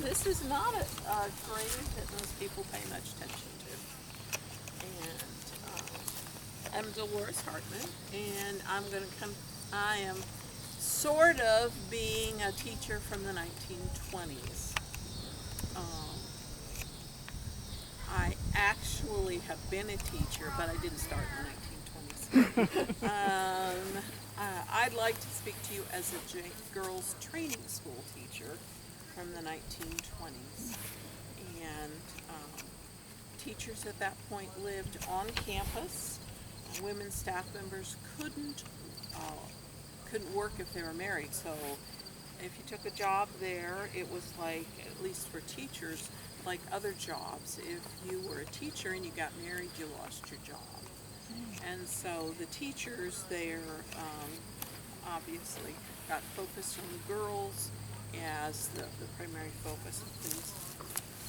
this is not a grave that most people pay much attention to. And I'm Delores Hartman, and I am sort of being a teacher from the 1920s. Um, I actually have been a teacher, but I didn't start in the 1920s. I'd like to speak to you as a girls' training school teacher from the 1920s. And teachers at that point lived on campus. Women staff members couldn't work if they were married. So if you took a job there, it was like, at least for teachers, like other jobs. If you were a teacher and you got married, you lost your job. And so the teachers there obviously got focused on the girls as the primary focus of things.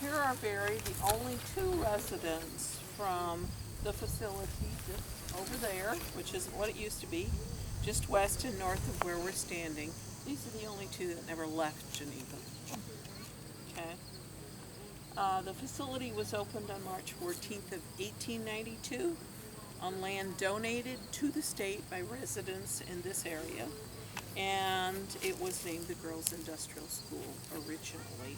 Here are buried the only two residents from the facility just over there, which isn't what it used to be, just west and north of where we're standing. These are the only two that never left Geneva. Okay. The facility was opened on March 14th of 1892 on land donated to the state by residents in this area, and it was named the Girls Industrial School originally.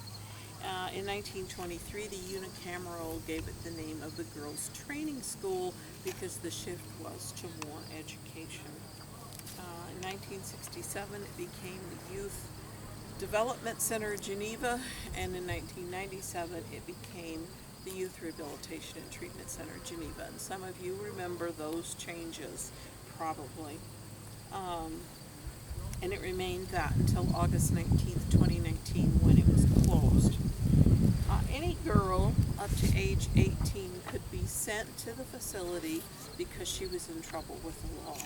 In 1923, the unicameral gave it the name of the Girls Training School because the shift was to more education. In 1967, it became the Youth Development Center Geneva, and in 1997, it became the Youth Rehabilitation and Treatment Center Geneva. And some of you remember those changes, probably. And it remained that until August 19th, 2019, when it was closed. Any girl up to age 18 could be sent to the facility because she was in trouble with the law.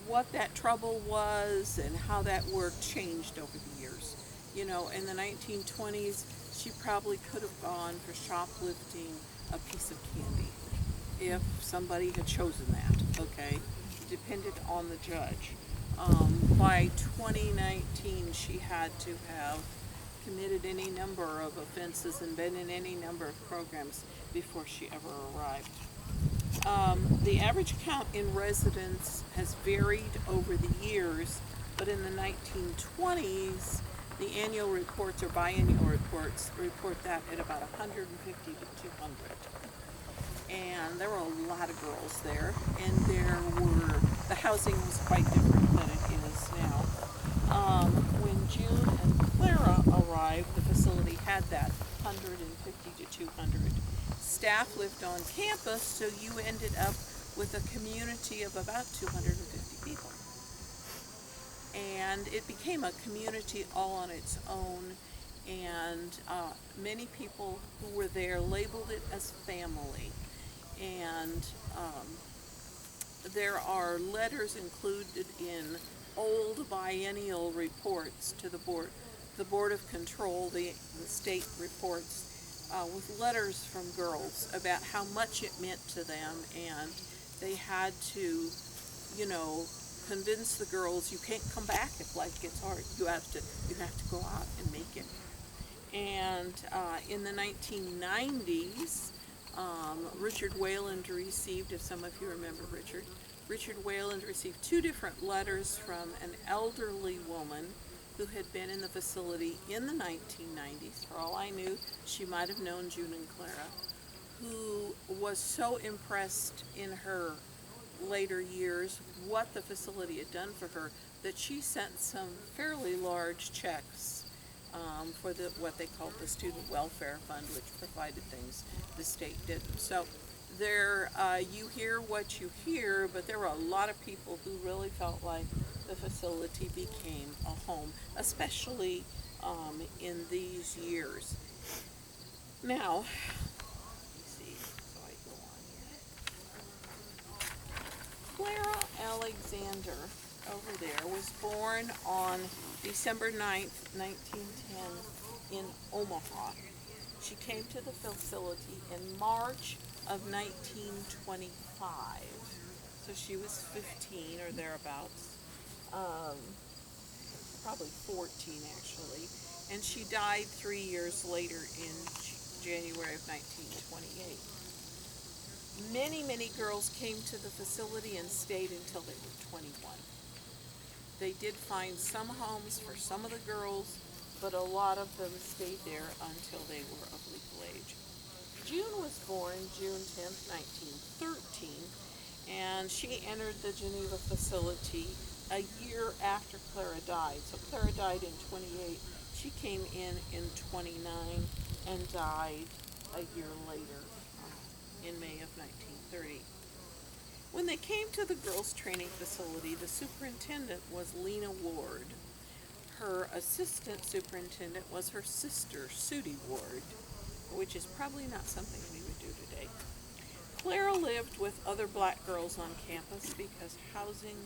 What that trouble was and how that worked changed over the years. You know, in the 1920s, she probably could have gone for shoplifting a piece of candy if somebody had chosen that, okay? It depended on the judge. By 2019, she had to have committed any number of offenses and been in any number of programs before she ever arrived. The average count in residents has varied over the years, but in the 1920s, the annual reports or biannual reports report that at about 150 to 200. And there were a lot of girls there, and the housing was quite different than it is now. When June and Clara arrived, the facility had that 150 to 200. Staff lived on campus, so you ended up with a community of about 250 people. And it became a community all on its own, and many people who were there labeled it as family. And there are letters included in old biennial reports to the Board of Control, the state reports, with letters from girls about how much it meant to them, and they had to, you know, convince the girls you can't come back if life gets hard. You have to go out and make it. And in the 1990s, Richard Wayland received, if some of you remember Richard Wayland received two different letters from an elderly woman who had been in the facility in the 1990s. For all I knew, she might have known June and Clara, who was so impressed in her later years what the facility had done for her that she sent some fairly large checks for what they called the Student Welfare Fund, which provided things the state didn't. So there, you hear what you hear, but there were a lot of people who really felt like the facility became a home, especially in these years. Now, let me see, so I go on here. Clara Alexander over there was born on December 9th, 1910 in Omaha. She came to the facility in March of 1925. So she was 15 or thereabouts, probably 14 actually. and she died 3 years later in January of 1928. Many girls came to the facility and stayed until they were 21. They did find some homes for some of the girls, but a lot of them stayed there until they were of legal age. June was born June 10th, 1913, and she entered the Geneva facility a year after Clara died. So Clara died in 28. She came in 29 and died a year later, in May of 1930. When they came to the girls' training facility, the superintendent was Lena Ward. Her assistant superintendent was her sister, Sudie Ward, which is probably not something we would do today. Clara lived with other black girls on campus because housing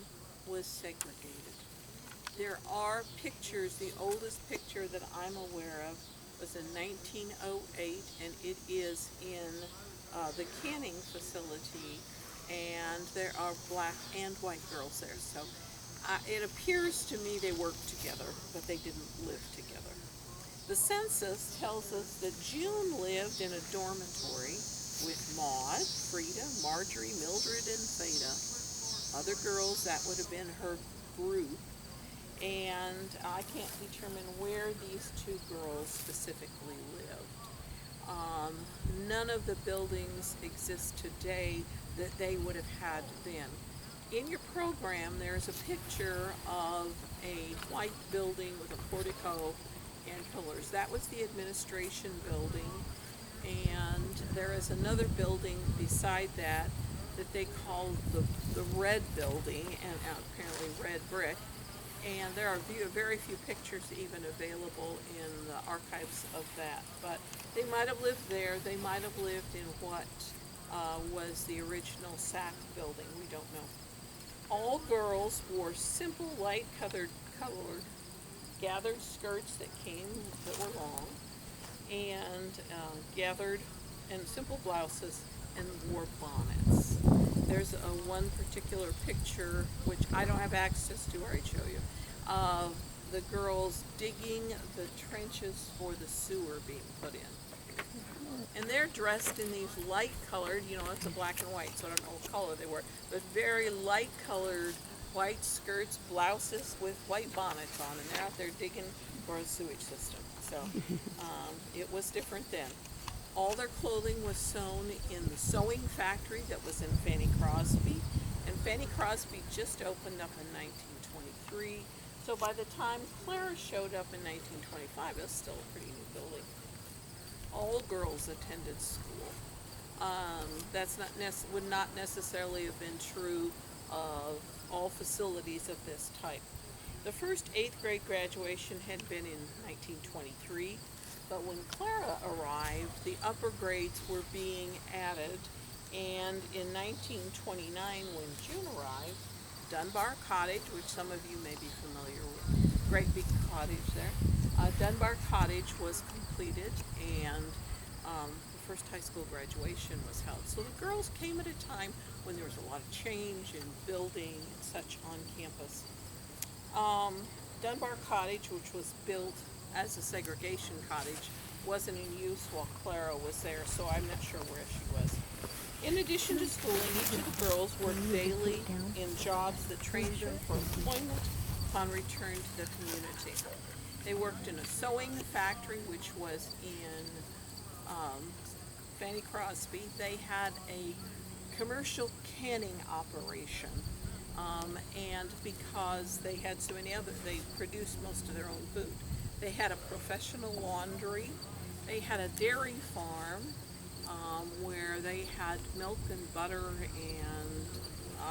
was segregated. There are pictures. The oldest picture that I'm aware of was in 1908, and it is in the canning facility, and there are black and white girls there. So it appears to me they worked together, but they didn't live together. The census tells us that June lived in a dormitory with Maud, Frida, Marjorie, Mildred, and Theda. Other girls, that would have been her group. And I can't determine where these two girls specifically lived. None of the buildings exist today that they would have had then. In your program, there's a picture of a white building with a portico and pillars. That was the administration building, and there is another building beside that they call the red building, and apparently red brick. And there are very few pictures even available in the archives of that. But they might have lived there. They might have lived in what was the original SAC building. We don't know. All girls wore simple, light-colored gathered skirts that were long, and gathered and simple blouses, and wore bonnets. There's one particular picture, which I don't have access to, or I'd show you, of the girls digging the trenches for the sewer being put in. And they're dressed in these light-colored, it's a black and white, so I don't know what color they were, but very light-colored white skirts, blouses with white bonnets on, and they're out there digging for a sewage system. So it was different then. All their clothing was sewn in the sewing factory that was in Fanny Crosby, and Fanny Crosby just opened up in 1923. So by the time Clara showed up in 1925, it was still a pretty new building. All girls attended school. Would not necessarily have been true of all facilities of this type. The first 8th grade graduation had been in 1923. But when Clara arrived, the upper grades were being added, and in 1929, when June arrived, Dunbar Cottage, which some of you may be familiar with, great big cottage there, Dunbar Cottage was completed, and the first high school graduation was held. So the girls came at a time when there was a lot of change in building and such on campus. Dunbar Cottage, which was built as a segregation cottage, wasn't in use while Clara was there, so I'm not sure where she was. In addition to schooling, each of the girls worked daily in jobs that trained them for employment upon return to the community. They worked in a sewing factory, which was in Fanny Crosby. They had a commercial canning operation, and because they had so many they produced most of their own food. They had a professional laundry. They had a dairy farm where they had milk and butter and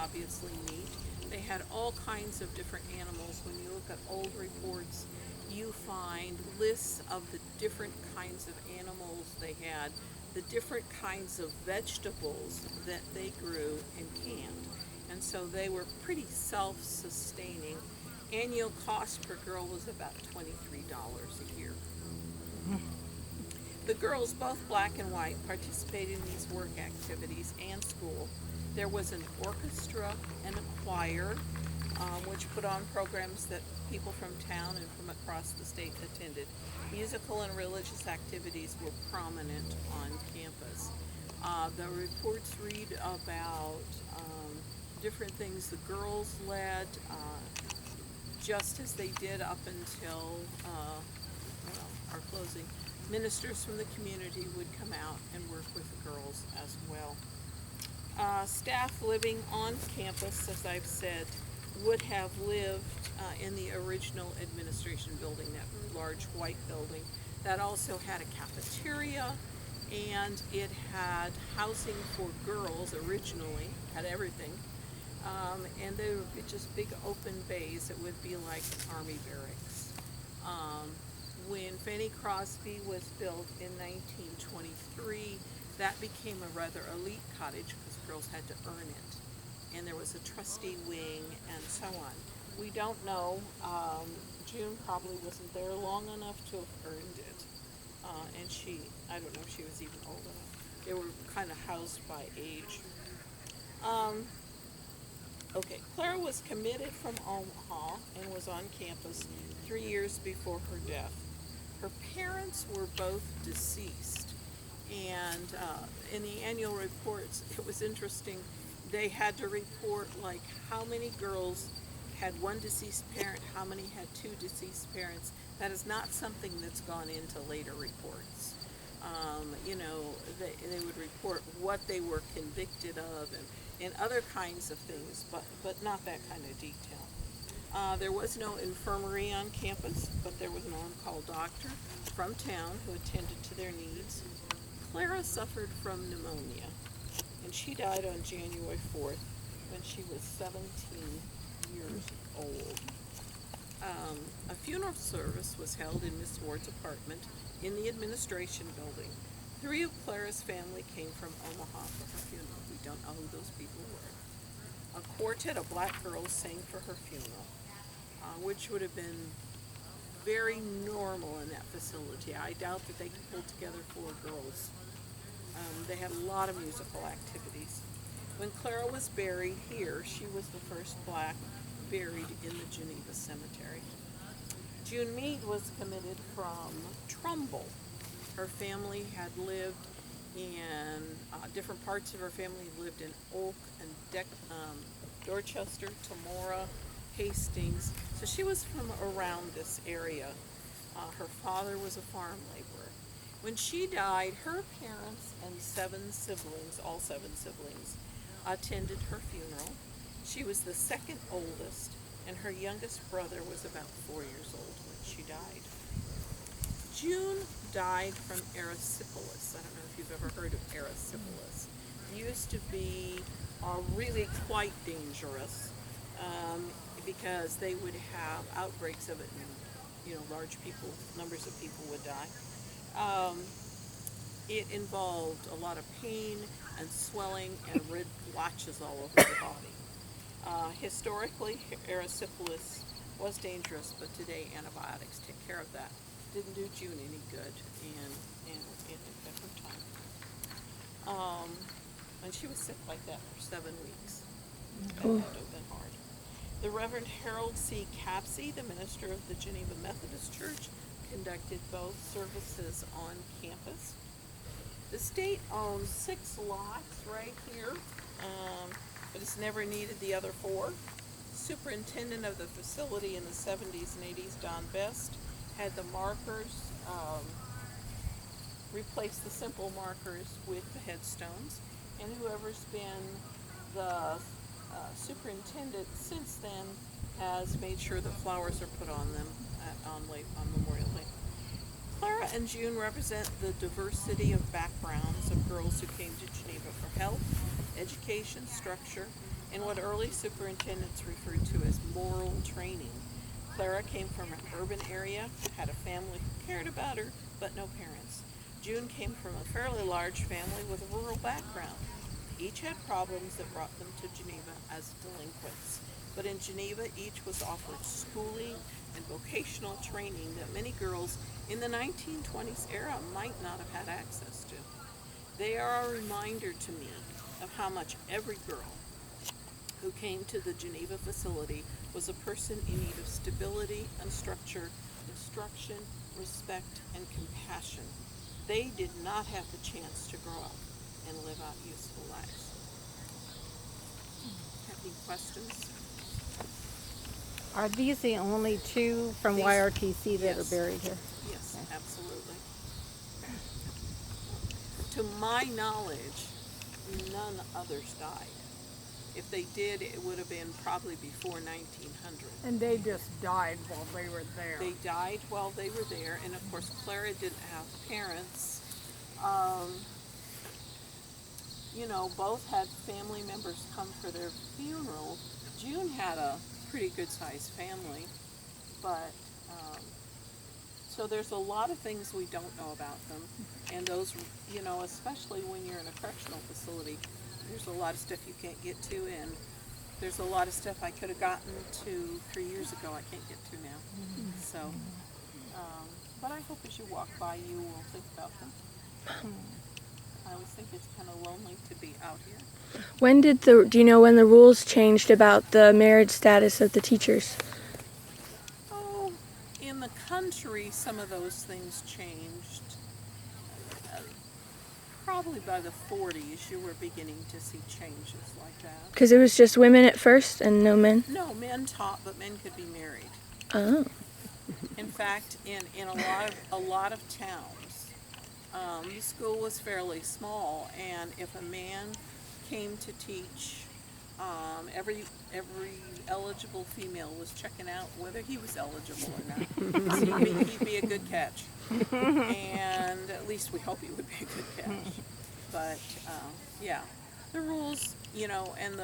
obviously meat. They had all kinds of different animals. When you look at old reports, you find lists of the different kinds of animals they had, the different kinds of vegetables that they grew and canned. And so they were pretty self-sustaining. Annual cost per girl was about $23 a year. The girls, both black and white, participated in these work activities and school. There was an orchestra and a choir. which put on programs that people from town and from across the state attended. Musical and religious activities were prominent on campus. The reports read about different things the girls led, just as they did up until our closing. Ministers from the community would come out and work with the girls as well. Staff living on campus, as I've said, would have lived in the original administration building, that large white building. That also had a cafeteria, and it had housing for girls originally, had everything. And they would be just big open bays. It would be like Army barracks. When Fanny Crosby was built in 1923, that became a rather elite cottage because girls had to earn it. And there was a trustee wing and so on. We don't know. June probably wasn't there long enough to have earned it. And I don't know if she was even old enough. They were kind of housed by age. Okay, Clara was committed from Omaha and was on campus 3 years before her death. Her parents were both deceased, and in the annual reports, it was interesting. They had to report like how many girls had one deceased parent, how many had two deceased parents. That is not something that's gone into later reports. They would report what they were convicted of and other kinds of things, but not that kind of detail. There was no infirmary on campus, but there was an on-call doctor from town who attended to their needs. Clara suffered from pneumonia, and she died on January 4th when she was 17 years old. A funeral service was held in Miss Ward's apartment in the administration building. 3 of Clara's family came from Omaha for her funeral. We don't know who those people were. A quartet of black girls sang for her funeral, which would have been very normal in that facility. I doubt that they could pull together 4 girls. They had a lot of musical activities. When Clara was buried here, she was the first black buried in the Geneva cemetery. June Meade was committed from Trumbull. Her family had lived in different parts of her family lived in Oak and Dorchester, Tamora, Hastings. So she was from around this area. Her father was a farm laborer. When she died, her parents and all seven siblings, attended her funeral. She was the second oldest, and her youngest brother was about 4 years old when she died. June died from erysipelas. I don't know if you've ever heard of erysipelas. It used to be really quite dangerous because they would have outbreaks of it, and numbers of people would die. It involved a lot of pain and swelling and red blotches all over the body. Historically, erysipelas was dangerous, but today antibiotics take care of that. Didn't do June any good in her time. And she was sick like that for 7 weeks. That had to have been hard. The Reverend Harold C. Capsey, the minister of the Geneva Methodist Church, conducted both services on campus. The state owns 6 lots right here, but it's never needed the other 4. Superintendent of the facility in the 70s and 80s, Don Best, had the markers, replace the simple markers with the headstones, and whoever's been the superintendent since then has made sure that flowers are put on them on Memorial Day. Clara and June represent the diversity of backgrounds of girls who came to Geneva for health, education, structure, and what early superintendents referred to as moral training. Clara came from an urban area, had a family who cared about her, but no parents. June came from a fairly large family with a rural background. Each had problems that brought them to Geneva as delinquents. But in Geneva, each was offered schooling and vocational training that many girls in the 1920s era might not have had access to. They are a reminder to me of how much every girl who came to the Geneva facility was a person in need of stability and structure, instruction, respect, and compassion. They did not have the chance to grow up and live out useful lives. Have any questions? Are these the only two from These- YRTC that yes. are buried here? Yes, absolutely. To my knowledge, none others died. If they did, it would have been probably before 1900. And they just died while they were there. They died while they were there, and of course Clara didn't have parents. Both had family members come for their funeral. June had a pretty good sized family, but so there's a lot of things we don't know about them, and those, especially when you're in a correctional facility, there's a lot of stuff you can't get to, and there's a lot of stuff I could have gotten to 3 years ago I can't get to now. So, but I hope as you walk by you will think about them. I always think it's kind of lonely to be out here. Do you know when the rules changed about the marriage status of the teachers? Oh, in the country, some of those things changed. Probably by the 40s, you were beginning to see changes like that. Because it was just women at first and no men? No, men taught, but men could be married. Oh. In fact, in a lot of towns, the school was fairly small, and if a man came to teach, every eligible female was checking out whether he was eligible or not. So he'd be a good catch, and at least we hope he would be a good catch. But yeah, the rules, and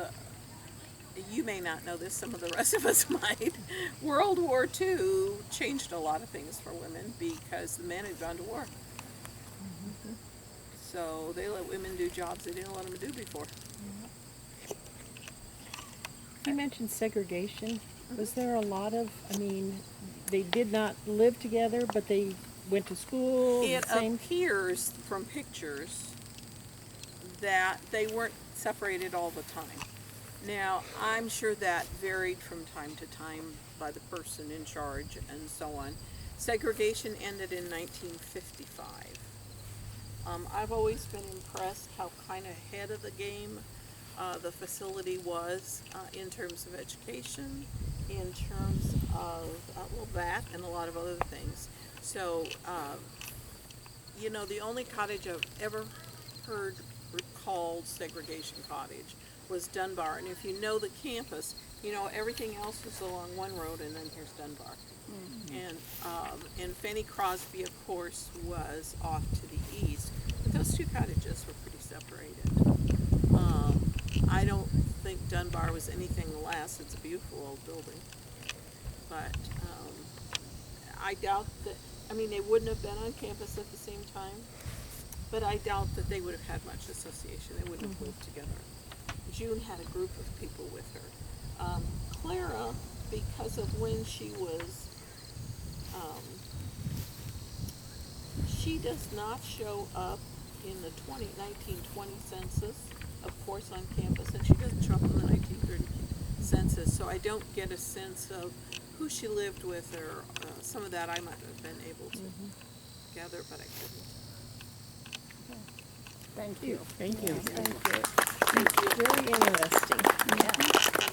you may not know this, some of the rest of us might. World War II changed a lot of things for women because the men had gone to war. So they let women do jobs they didn't let them do before. You mentioned segregation. Was there a lot of, they did not live together, but they went to school? It appears from pictures that they weren't separated all the time. Now, I'm sure that varied from time to time by the person in charge and so on. Segregation ended in 1955. I've always been impressed how kind of ahead of the game the facility was in terms of education, in terms of that and a lot of other things. So, the only cottage I've ever heard called Segregation Cottage was Dunbar. And if you know the campus, everything else is along one road, and then here's Dunbar. And Fanny Crosby, of course, was off to the east. But those two cottages were pretty separated. I don't think Dunbar was anything less. It's a beautiful old building. But I doubt that, they wouldn't have been on campus at the same time, but I doubt that they would have had much association. They wouldn't have lived together. June had a group of people with her. Clara, because of when she was, she does not show up in the 1920 census, of course, on campus, and she doesn't show up in the 1930 census, so I don't get a sense of who she lived with, or some of that I might have been able to gather, but I couldn't. Thank you. Thank you. Thank you. Thank you. Very interesting. Yeah.